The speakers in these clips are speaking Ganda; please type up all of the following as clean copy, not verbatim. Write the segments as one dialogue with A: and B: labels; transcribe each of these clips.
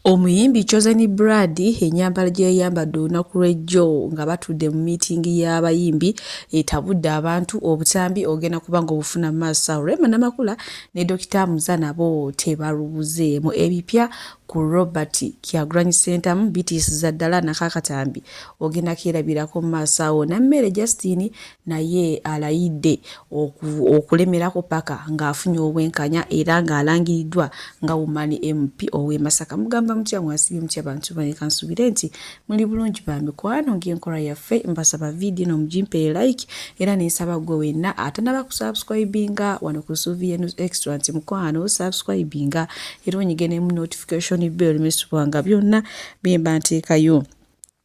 A: Omuyimbi Chosen Brad ennyambala gye yayambadde olunaku lw'ejjo nga batudde mu miitingi y'abayimbi etabudde abantu obutambi ogenda kuba ng'obufuna mu maaso awo. Rema Namakula ne Dr. Muza nabo tebalubuzeemu ebipya ku Robert Kyagulanyi Ssentamu bitiisiza ddala n'akaakatambi ogenda kyerabirako mu maaso awo. Nammere Justin naye alayidde okulemerako paka ng'afunye obwenkanya era ng'alangiriddwa nga Woman MP ow'e Masaka. Mugamba mutya mwasibye mutya bantu bane kansubire nti muli bulungi ba mikwano ng'enkola yaffe mbasaba video no mujimpe like era n'ensaba gwe wenna atanaba kusubscribinga wano ku Suvia News Extra nti mukwano subscribinga era onyigene mu notification bell mesubanga byonna bemba nteekayo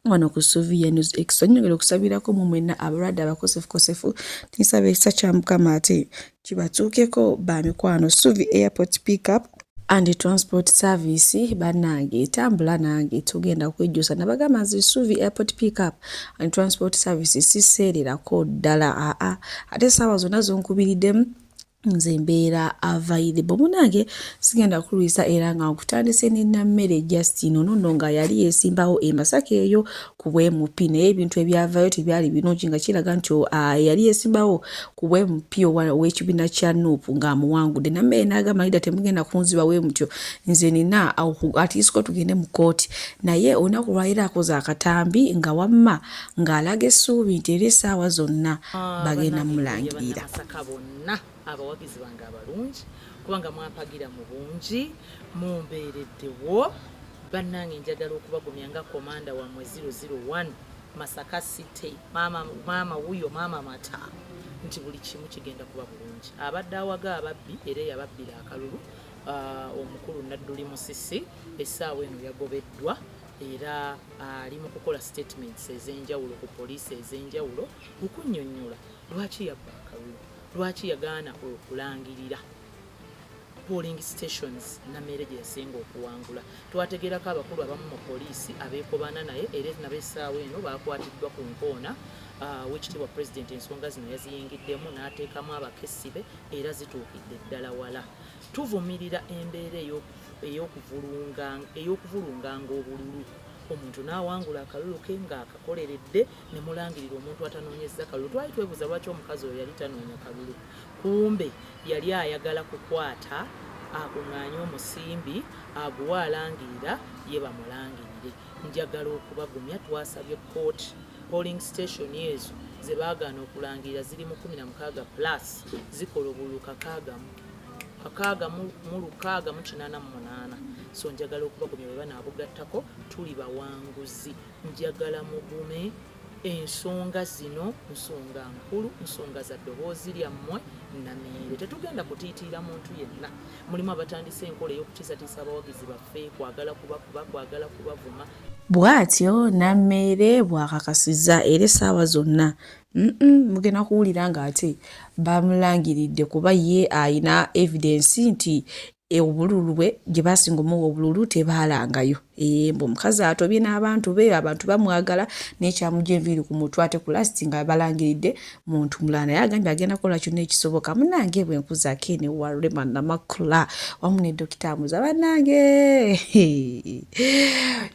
A: wano ku Suvia News Extra. Nyongera okusabirako mu mwenna abalwadde abakosefu tinsaba ekisa kya Mukama ate kibatuukeko ba mikwano. Suvi Airport Pickup and Transport Service bannange tambula nange tugenda kwejjusa nabagamba nti Suvi Airport Pickup and Transport Service siseererako ddala ate saawa zonna zonkubiriddemu nze mbeera available. Munange sigenda kulwisa era nga nkutandise ne Nammere Justin ono nga yali yesimbawo e Masaka eyo ku bwemupi naye ebintu ebyavayo tebyali birungi nga kiraga nti yali yesimbawo ku bwemupi ow'ekibiina kya Nuupu ng'amuwangudde. Nammere n'agamba Lida temugenda kunziba bwe mutyo nze nina atiisiko tugende mu kooti naye olunaku lwayira akoze akatambi nga wamma ng'alaga essuubi nti era essaawa zonna bagenda mulangirira.
B: Abawagizi bange abalungi kubanga mwampagira mu bungi mumbeereddewo bannange njagala okubagumya nga komanda wammwe 001 Masaka City maama wuyo maama mata nti buli kimu kigenda kuba bulungi. Abadde awaga ababbi era yababbira akalulu omukulu Nadduli Musisi essaawa eno yagobeddwa era ali mu kukola statements ez'enjawulo ku poliisi ez'enjawulo okunnyonnyola lwaki yabba akalulu, lwaki yagaana okulangirira polling stations Nammere gye yasinga okuwangula. Twategerako abakulu abamu mu poliisi abeekobana naye era nabessaawa eno baakwatiddwa ku nkoona w'ekitiibwa pulezidenti ensonga zino yaziyingiddemu n'ateekamu abakesibe era zituukidde ddala wala. Tuvumirira embeera ey'okuvulunganga obululu. Omuntu n'awangula akalulu ke ng'akakoleredde ne mulangirira omuntu atanoonyezza kalulu. Twali twebuuza lwaki omukazi oyo yali tanoonya kalulu, kumbe yali ayagala kukwata akuŋŋaanye omusimbi aguwe alangirira ye bamulangirire. Njagala okubagumya twasabye kooti polling station ezo ze baagaana okulangirira ziri mu 16 plus zikola obululu 688. So njagala okubagumya bwe banaabugattako tuli bawanguzi. Njagala mugume ensonga zino nsonga nkulu, nsonga za ddoboozi lyammwe Nammere. Tetugenda kutiitiira muntu yenna. Mulimu abatandise enkola ey'okutiisatiisa abawagizi baffe, kwagala kubakuba, kwagala kubavuma.
A: Bw'atyo Nammere bw'akakasizza era essaawa zonna mugenda kuwulira ng'ate bamulangiridde kuba ye ayina evidence nti obululu bwe gye baasinga omuwa obululu tebaalangayo. Omukazi atobye n'abantu be, abantu bamwagala n'ekyamugya enviiri ku mutwe ate ku lasti nga balangiridde muntu mulala naye agambye agenda kukola kyonna ekisoboka. Munnange bwe nkuzaako ene wa Rema Namakula wamu ne Dr. Muza bannange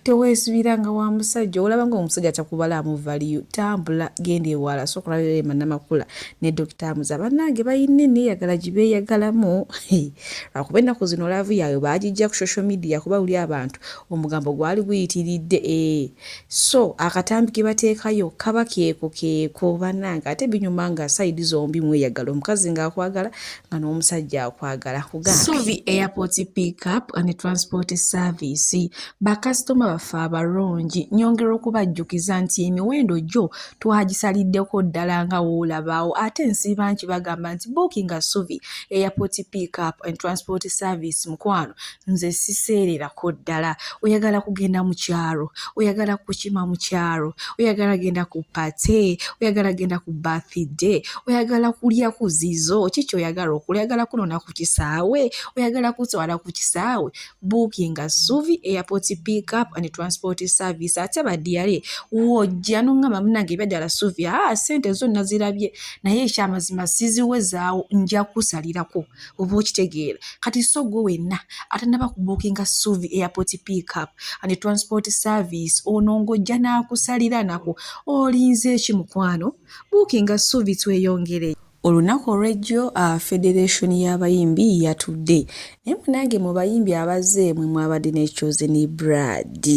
A: teweesubiranga wa musajja olaba ng'omusajja takubalaamu valiyo tambula genda ewala sooka olaba Rema Namakula ne Dr. Muza bannange bayina enneeyagala gye beeyagalamu lwakuba ennaku zino laavu yaabwe baagijja ku social media kuba uli abantu omugambo gwali guyitiridde so akatambi ke bateekayo kaba keeko bannange ate binyuma nga sayidi zombi mweyagala omukazi ng'akwagala nga n'omusajja akwagala. Suvi Airport Pickup and Transport Service bakasitoma baffe abalungi nyongera okubajjukiza nti emiwendo gyo twagisaliddeko ddala nga woolabaawo ate nsiiba nkibagamba nti bookinga Suvi Airport Pickup and Transport Service mukwano nze siseererako ddala. Oyagala kugenda mu kyalo, oyagala kukima mu kyalo, oyagala genda ku pate, oyagala genda ku birthday, oyagala kulya ku zizo, kiki oyagala okulya, oyagala kunona ku kisaawe, oyagala kutwala ku kisaawe, bookinga Suvi Airport Pickup and Transport Service. Ate badiyale wojja n'ongamba munnange ebyadala Suvi ssente zonna zirabye naye ekyamazima siziwezaawo nja kusalirako oba okitegeera kati so gwe wenna atanaba ku bookinga Suvi Airport Pickup and Transport Service ono ng'ojja n'akusalira nako olinze ki mukwano bookinga Ssuubi tweyongere. Olunaku olw'ejjo Federation y'abayimbi yatudde naye munange mu bayimbi abazze mwe mwabadde ne Chosen Brad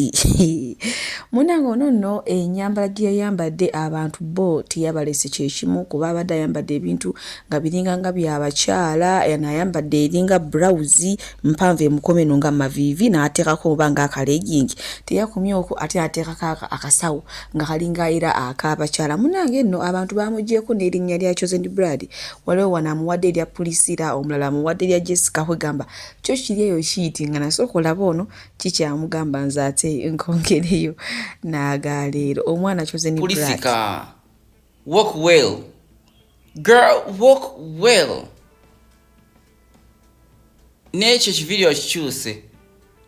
A: munange ono nno ennyambala gye yayambadde abantu bo teyabalese kyekimu kuba abadde ayambadde ebintu nga biringa nga byabakyala n'ayambadde eringa blouse mpanvu emukomeno nga maviivi n'ateekako oba nga akalegingi teyakomye okwo ate ateekako akasawo nga kalinga era ak'abakyala munange nno abantu bamuggyeko n'erinnya lya Chosen Brad waliwo wano amuwadde erya Pulisira omulala amuwadde erya Jessica kwegamba kyo kiri eyo kiiti nga nasooka olaba ono kikyamugamba nze ate nkongereyo n'agaleero omwana Chosen Brad.
C: Pulisika, walk well. Girl, walk well. N'ekyo kividiyo kikyuse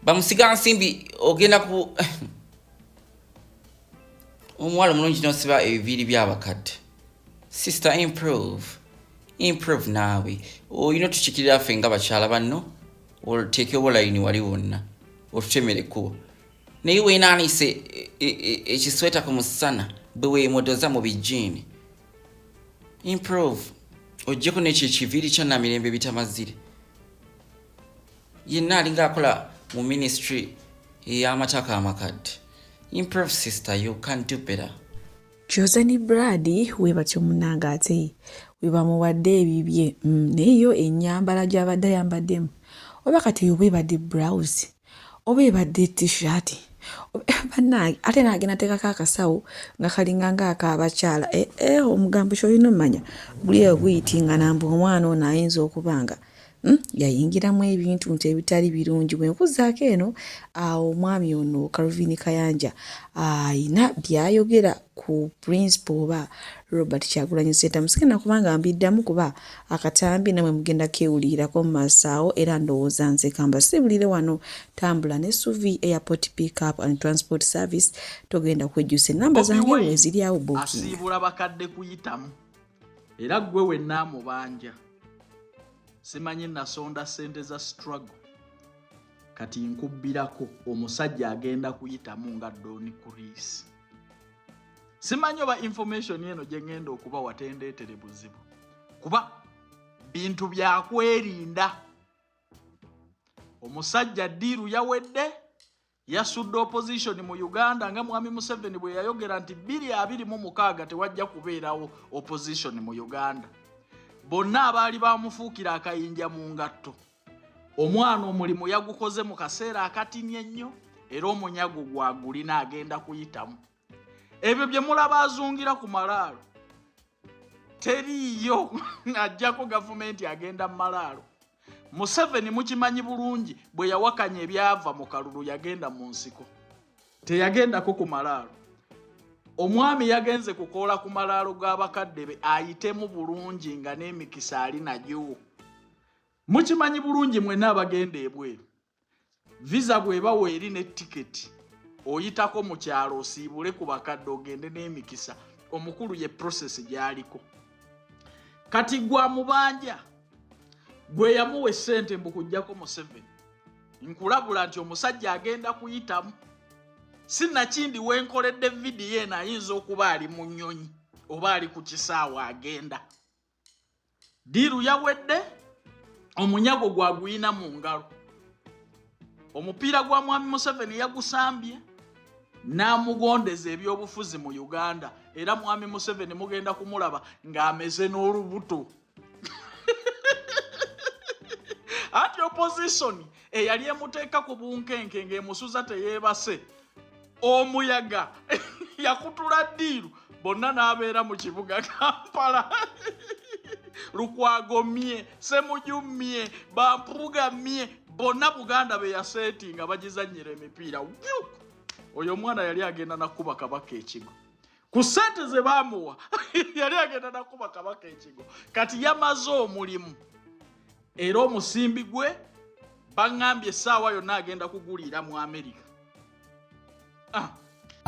C: bamusiga nsimbi ogenda ku omuwala omulungi n'osiba ebibiri by'abakadde. Sister, improve naawe olina otukikirira ffe nga bakyala banno oteeke obulayini wali wonna otutemere ekkubo naye weenaanise ekisweta ku musana bwe weemodoza mu bijiini improve oggyeko n'ekyo ekiviiri kya Namirembe bitamazire yenna alinga akola mu ministry ey'amataka amakadde. Improve sister, you can do better.
A: Chosen Brad weebatyo munnanga ate webamuwadde ebibye naye yo ennyambala gy'abadde ayambaddemu oba kati weebadde blouse oba ebadde t-shirt bannange ate n'agenda ateekako akasawo nga kalinga nga ak'abakyala omugambo ky'olina omanya guli eyo guyitinga namba omwana ono ayinza okubanga yayingiramu ebintu nti ebitali birungi bwe nkuzaako eno omwami ono Calvin Kayanja ayina byayogera ku principal oba Robert Kyagulanyi Ssentamu sigenda kubanga mbiddamu kuba akatambi namwe mugenda kewulirako mu masaawo era ndowooza nze kamba sibulire wano tambula ne Suvi Airport Pickup and Transport Service togenda kwejjusa ennamba zange weziri awo booking.
D: Asiibula bakadde kuyitamu era gwe wenna amubanja simanyi nasonda ssente za struggle kati nkubbirako omusajja agenda kuyitamu nga Doni Chris. Simanyi oba information eno gye ngenda okuba watendeetere buzibu kuba bintu byakwerinda. Omusajja ddiiru yawedde yasudde opposition mu Uganda nga Mwami Museveni bwe yayogera nti 2026 tewajja kubeerawo opposition mu Uganda. Bonna abaali bamufuukira akayinja mu ngatto. Omwana omulimu yagukoze mu kaseera akatinye ennyo era omunyago gwagulina agenda kuyitamu. Ebyo bye mulaba azungira ku malaalo teriiyo ajjako gavumenti agenda mu malaalo. Museveni mukimanyi bulungi bwe yawakanya ebyava mu kalulu yagenda mu nsiko teyagendako ku malaalo. Omwami yagenze kukola ku malaalo g'abakadde be ayitemu bulungi nga n'emikisa ali nagyo. Mukimanyi bulungi mwenna abagenda ebweru visa bw'ebawa eri ne tiketi oyitako mu kyalo osiibule ku bakadde ogende n'emikisa omukulu ye process gy'aliko. Kati gwa mubanja gwe yamuwa essente mbu kujjako Museveni nkulabula nti omusajja agenda kuyitamu. Sinnakindi wenkoledde vidiyo eno ayinza okuba ali mu nnyonyi oba ali ku kisaawa agenda. Diiru yawedde omunyago gwaguyina mu ngalo. Omupiira gwa Mwami Museveni yagusambye n'amugondeza ebyobufuzi mu Uganda era Mwami Museveni mugenda kumulaba ng'ameze n'olubuto. Ati opposition eyali emuteeka ku bunkenke ng'emusuza teyeebase omuyaga yakutula ddiiru bonna n'abeera mu kibuga Kampala. Lukwago mye Semujumye Bampuga mye bonna Buganda be yasetinga bagizannyira emipiira. Oyo mwana yali agenda nakuba Kabaka ekigo ku ssente ze baamuwa yali agenda nakuba Kabaka ekigo. Kati yamaze omulimu era omusimbi gwe baŋŋambye essaawa yonna agenda kugulira mu Amerika.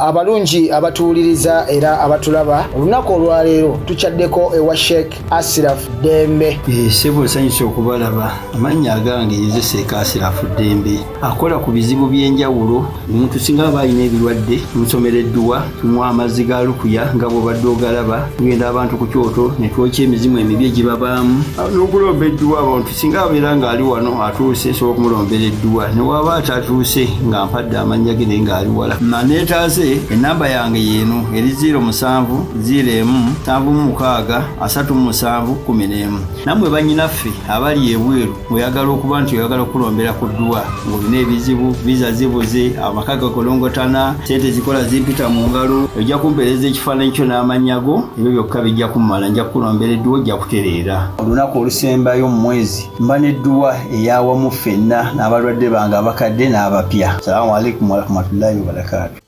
E: abalungi abatuwuliriza era abatulaba olunaku olwaleero tukyaddeko ewa Sheikh Ashraf Dembe.
F: Sebo nsanyusa okubalaba. Amannya agange Yeze Sheikh Ashraf Dembe akola ku bizibu by'enjawulo. Omuntu singa aba alina ebirwadde tumusomereddwa, tumuwa amazzi ga lukuya nga bw'obadde ogalaba, tugenda abantu ku kyoto ne twokya emizimu emibi egibabaamu n'okulomba edduwa. Abantu singa abeera ng'ali wano atuuse sobola okumulombera edduwa, ne waba atatuuse nga mpadde amannya ge naye ng'ali wala. Neetaase ennamba yange yeeno eri 0701763711. Nammwe bannyinaffe abali ebweru oyagala okuba nti oyagala okulombera ku dduwa ng'olina ebizibu, viza zibuze, amaka gakolongotana, sente zikola zimpita mu ngalo, ojja kumpeereza ekifaananyi kyo n'amannya go, ebyo byokka bijja kummala. Nja kukulombera edduwa, ojja kutereera. Olunaku olusembayo mu mwezi mba n'edduwa ey'awamu ffenna n'abalwadde bange abakadde n'abapya. Salaamu alaikum warahmatullahi wabarakatuh.